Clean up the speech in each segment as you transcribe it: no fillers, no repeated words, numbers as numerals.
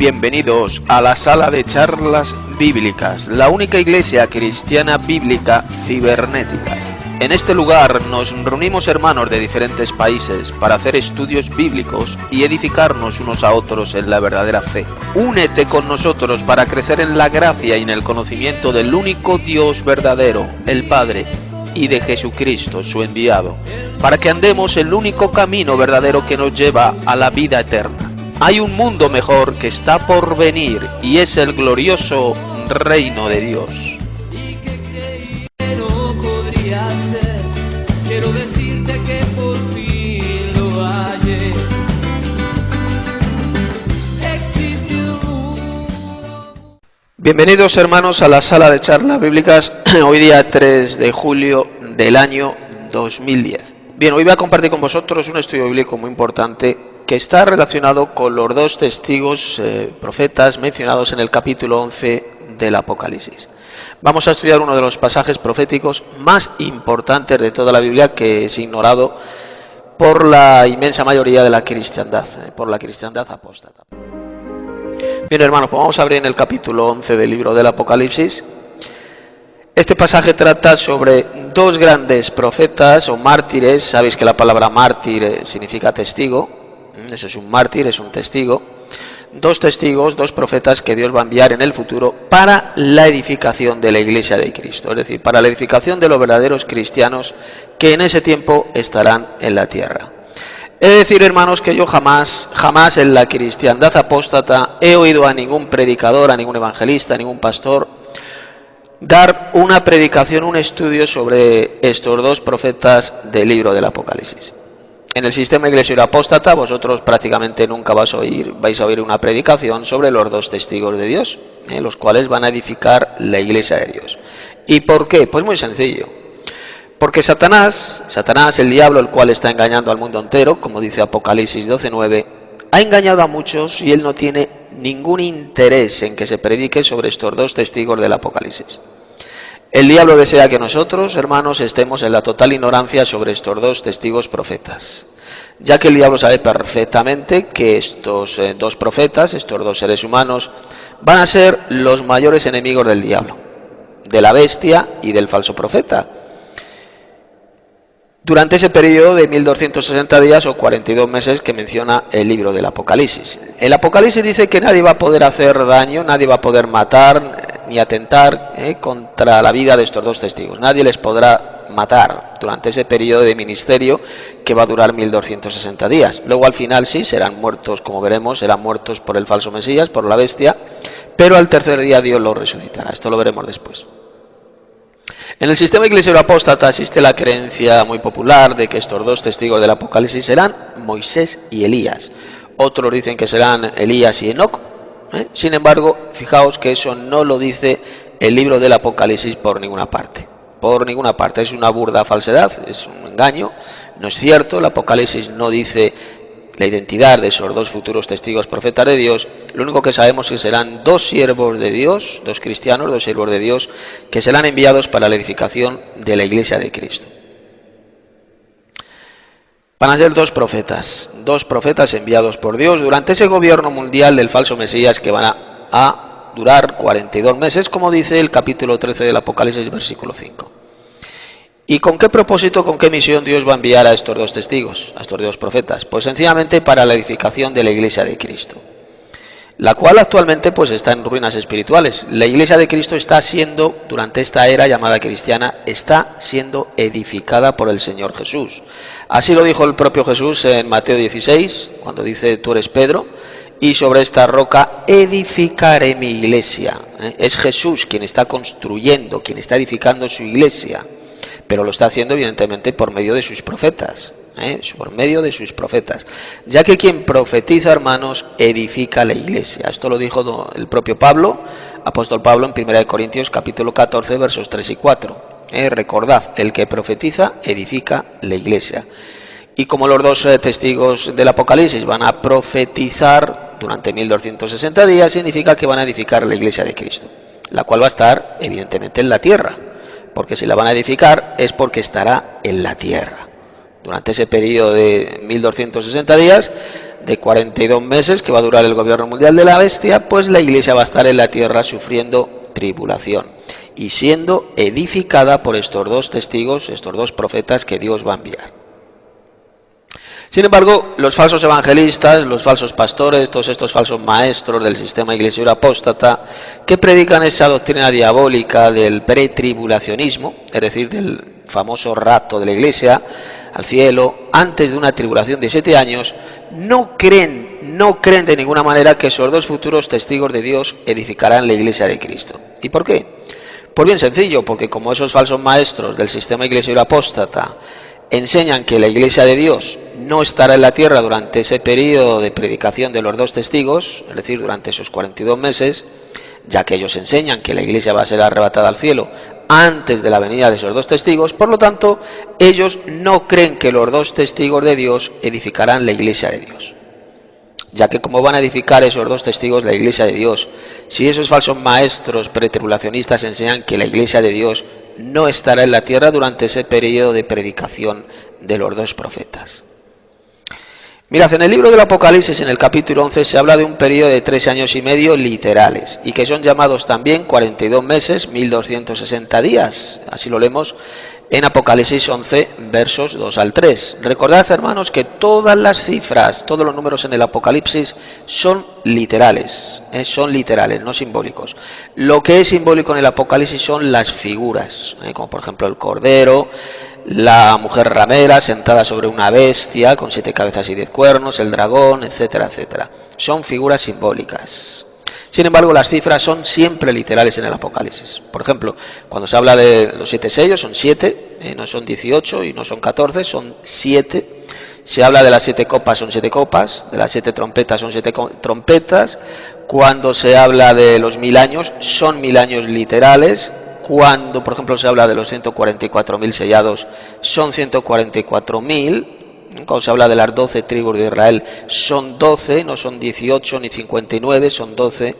Bienvenidos a la sala de charlas bíblicas, la única iglesia cristiana bíblica cibernética. En este lugar nos reunimos hermanos de diferentes países para hacer estudios bíblicos y edificarnos unos a otros en la verdadera fe. Únete con nosotros para crecer en la gracia y en el conocimiento del único Dios verdadero, el Padre, y de Jesucristo, su enviado, para que andemos el único camino verdadero que nos lleva a la vida eterna. Hay un mundo mejor que está por venir y es el glorioso reino de Dios. Quiero decirte que por fin lo hallé. Existe un... Bienvenidos hermanos a la sala de charlas bíblicas, hoy día 3 de julio del año 2010. Bien, hoy voy a compartir con vosotros un estudio bíblico muy importante que está relacionado con los dos testigos profetas mencionados en el capítulo 11 del Apocalipsis. Vamos a estudiar uno de los pasajes proféticos más importantes de toda la Biblia, que es ignorado por la inmensa mayoría de la cristiandad, por la cristiandad apóstata. Bien, hermanos, pues vamos a abrir en el capítulo 11 del libro del Apocalipsis. Este pasaje trata sobre dos grandes profetas o mártires. Sabéis que la palabra mártir significa testigo. Eso es un mártir, es un testigo. Dos testigos, dos profetas que Dios va a enviar en el futuro para la edificación de la Iglesia de Cristo, es decir, para la edificación de los verdaderos cristianos que en ese tiempo estarán en la tierra. He de decir, hermanos, que yo jamás en la cristiandad apóstata he oído a ningún predicador, a ningún evangelista, a ningún pastor dar una predicación, un estudio sobre estos dos profetas del libro del Apocalipsis. En el sistema iglesioso apóstata vosotros prácticamente nunca vais a oír una predicación sobre los dos testigos de Dios, los cuales van a edificar la iglesia de Dios. ¿Y por qué? Pues muy sencillo. Porque Satanás, el diablo, el cual está engañando al mundo entero, como dice Apocalipsis 12:9, ha engañado a muchos y él no tiene ningún interés en que se predique sobre estos dos testigos del Apocalipsis. El diablo desea que nosotros, hermanos, estemos en la total ignorancia sobre estos dos testigos profetas, ya que el diablo sabe perfectamente que estos dos profetas, estos dos seres humanos, van a ser los mayores enemigos del diablo, de la bestia y del falso profeta, durante ese periodo de 1260 días o 42 meses que menciona el libro del Apocalipsis. El Apocalipsis dice que nadie va a poder hacer daño, nadie va a poder matar ni atentar contra la vida de estos dos testigos. Nadie les podrá matar durante ese periodo de ministerio que va a durar 1260 días. Luego al final sí, serán muertos, como veremos, serán muertos por el falso Mesías, por la bestia, pero al tercer día Dios los resucitará. Esto lo veremos después. En el sistema iglesioso apóstata existe la creencia muy popular de que estos dos testigos del Apocalipsis serán Moisés y Elías. Otros dicen que serán Elías y Enoc. Sin embargo, fijaos que eso no lo dice el libro del Apocalipsis por ninguna parte. Por ninguna parte. Es una burda falsedad, es un engaño. No es cierto, el Apocalipsis no dice la identidad de esos dos futuros testigos profetas de Dios. Lo único que sabemos es que serán dos siervos de Dios, dos cristianos, dos siervos de Dios, que serán enviados para la edificación de la Iglesia de Cristo. Van a ser dos profetas enviados por Dios durante ese gobierno mundial del falso Mesías que van a durar 42 meses, como dice el capítulo 13 del Apocalipsis, versículo 5. ¿Y con qué propósito, con qué misión Dios va a enviar a estos dos testigos, a estos dos profetas? Pues sencillamente para la edificación de la Iglesia de Cristo, la cual actualmente pues está en ruinas espirituales. La Iglesia de Cristo está siendo, durante esta era llamada cristiana, está siendo edificada por el Señor Jesús. Así lo dijo el propio Jesús en Mateo 16, cuando dice: tú eres Pedro, y sobre esta roca edificaré mi iglesia. Es Jesús quien está construyendo, quien está edificando su iglesia, pero lo está haciendo evidentemente por medio de sus profetas. Por medio de sus profetas, ya que quien profetiza, hermanos, edifica la iglesia. Esto lo dijo el propio Pablo, apóstol Pablo, en 1 Corintios capítulo 14, versos 3 y 4. Recordad, el que profetiza edifica la iglesia. Y como los dos testigos del Apocalipsis van a profetizar durante 1260 días, significa que van a edificar la iglesia de Cristo, la cual va a estar evidentemente en la tierra, porque si la van a edificar es porque estará en la tierra. Durante ese periodo de 1260 días, de 42 meses que va a durar el gobierno mundial de la bestia, pues la iglesia va a estar en la tierra sufriendo tribulación y siendo edificada por estos dos testigos, estos dos profetas que Dios va a enviar. Sin embargo, los falsos evangelistas, los falsos pastores, todos estos falsos maestros del sistema iglesiero apóstata que predican esa doctrina diabólica del pretribulacionismo, es decir, del famoso rapto de la iglesia al cielo antes de una tribulación de 7 años, no creen de ninguna manera que esos dos futuros testigos de Dios edificarán la iglesia de Cristo. ¿Y por qué? Pues bien sencillo, porque como esos falsos maestros del sistema iglesiero apóstata enseñan que la iglesia de Dios no estará en la tierra durante ese periodo de predicación de los dos testigos, es decir, durante esos 42 meses, ya que ellos enseñan que la iglesia va a ser arrebatada al cielo antes de la venida de esos dos testigos, por lo tanto, ellos no creen que los dos testigos de Dios edificarán la iglesia de Dios. Ya que como van a edificar esos dos testigos la iglesia de Dios, si esos falsos maestros pretribulacionistas enseñan que la iglesia de Dios no estará en la tierra durante ese periodo de predicación de los dos profetas. Mirad, en el libro del Apocalipsis, en el capítulo 11, se habla de un periodo de 3 años y medio literales, y que son llamados también 42 meses, 1260 días, así lo leemos en Apocalipsis 11, versos 2 al 3. Recordad, hermanos, que todas las cifras, todos los números en el Apocalipsis son literales, no simbólicos. Lo que es simbólico en el Apocalipsis son las figuras, como por ejemplo el cordero, la mujer ramera sentada sobre una bestia con 7 cabezas y 10 cuernos, el dragón, etcétera, etcétera. Son figuras simbólicas. Sin embargo, las cifras son siempre literales en el Apocalipsis. Por ejemplo, cuando se habla de los 7 sellos, son 7, no son 18 y no son 14, son 7. Se habla de las 7 copas, son 7 copas, de las 7 trompetas, son 7 trompetas. Cuando se habla de los 1000 años, son 1000 años literales. Cuando, por ejemplo, se habla de los 144.000 sellados, son 144.000. Cuando se habla de las 12 tribus de Israel, son 12, no son 18 ni 59, son 12.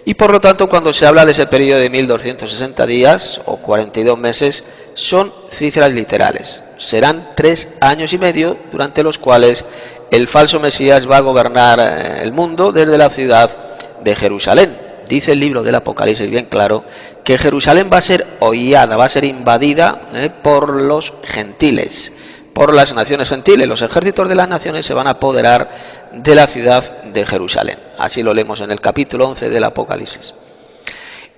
Y por lo tanto, cuando se habla de ese periodo de 1260 días o 42 meses, son cifras literales. Serán 3 años y medio durante los cuales el falso Mesías va a gobernar el mundo desde la ciudad de Jerusalén. Dice el libro del Apocalipsis bien claro que Jerusalén va a ser hollada, va a ser invadida por los gentiles, por las naciones gentiles. Los ejércitos de las naciones se van a apoderar de la ciudad de Jerusalén. Así lo leemos en el capítulo 11 del Apocalipsis.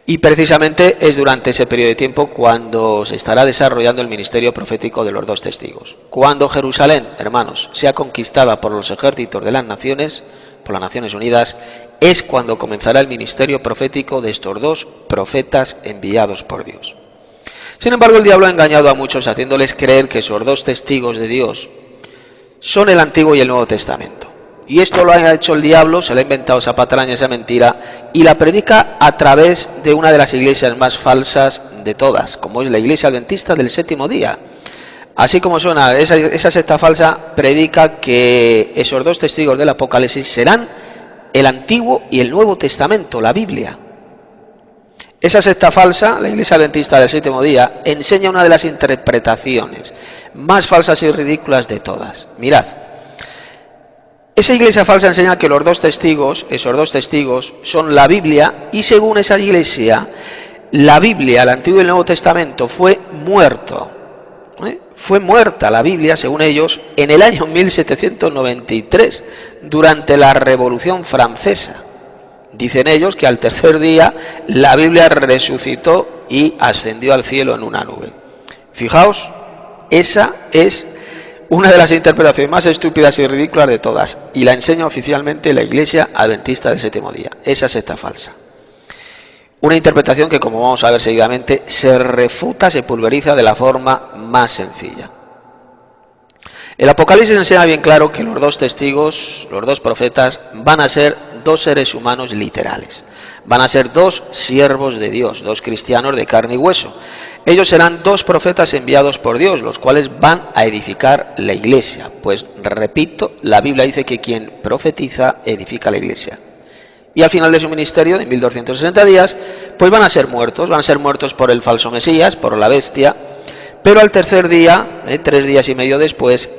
Y precisamente es durante ese periodo de tiempo cuando se estará desarrollando el ministerio profético de los dos testigos. Cuando Jerusalén, hermanos, sea conquistada por los ejércitos de las naciones, por las Naciones Unidas, es cuando comenzará el ministerio profético de estos dos profetas enviados por Dios. Sin embargo, el diablo ha engañado a muchos haciéndoles creer que esos dos testigos de Dios son el Antiguo y el Nuevo Testamento. Y esto lo ha hecho el diablo, se le ha inventado esa patraña, esa mentira, y la predica a través de una de las iglesias más falsas de todas, como es la Iglesia Adventista del Séptimo Día. Así como suena, esa secta falsa predica que esos dos testigos del Apocalipsis serán el Antiguo y el Nuevo Testamento, la Biblia. Esa secta falsa, la Iglesia Adventista del Séptimo Día, enseña una de las interpretaciones más falsas y ridículas de todas. Mirad, esa iglesia falsa enseña que los dos testigos, esos dos testigos, son la Biblia, y según esa iglesia, la Biblia, el Antiguo y el Nuevo Testamento, fue muerto. Fue muerta la Biblia, según ellos, en el año 1793, durante la Revolución Francesa. Dicen ellos que al tercer día la Biblia resucitó y ascendió al cielo en una nube. Fijaos, esa es una de las interpretaciones más estúpidas y ridículas de todas, y la enseña oficialmente la Iglesia Adventista del Séptimo Día. Esa secta falsa. Una interpretación que, como vamos a ver seguidamente, se refuta, se pulveriza de la forma más sencilla. El Apocalipsis enseña bien claro que los dos testigos, los dos profetas, van a ser dos seres humanos literales. Van a ser dos siervos de Dios, dos cristianos de carne y hueso. Ellos serán dos profetas enviados por Dios, los cuales van a edificar la iglesia. Pues, repito, la Biblia dice que quien profetiza edifica la iglesia. Y al final de su ministerio, de 1260 días, pues van a ser muertos por el falso Mesías, por la bestia, pero al tercer día, 3 días y medio después,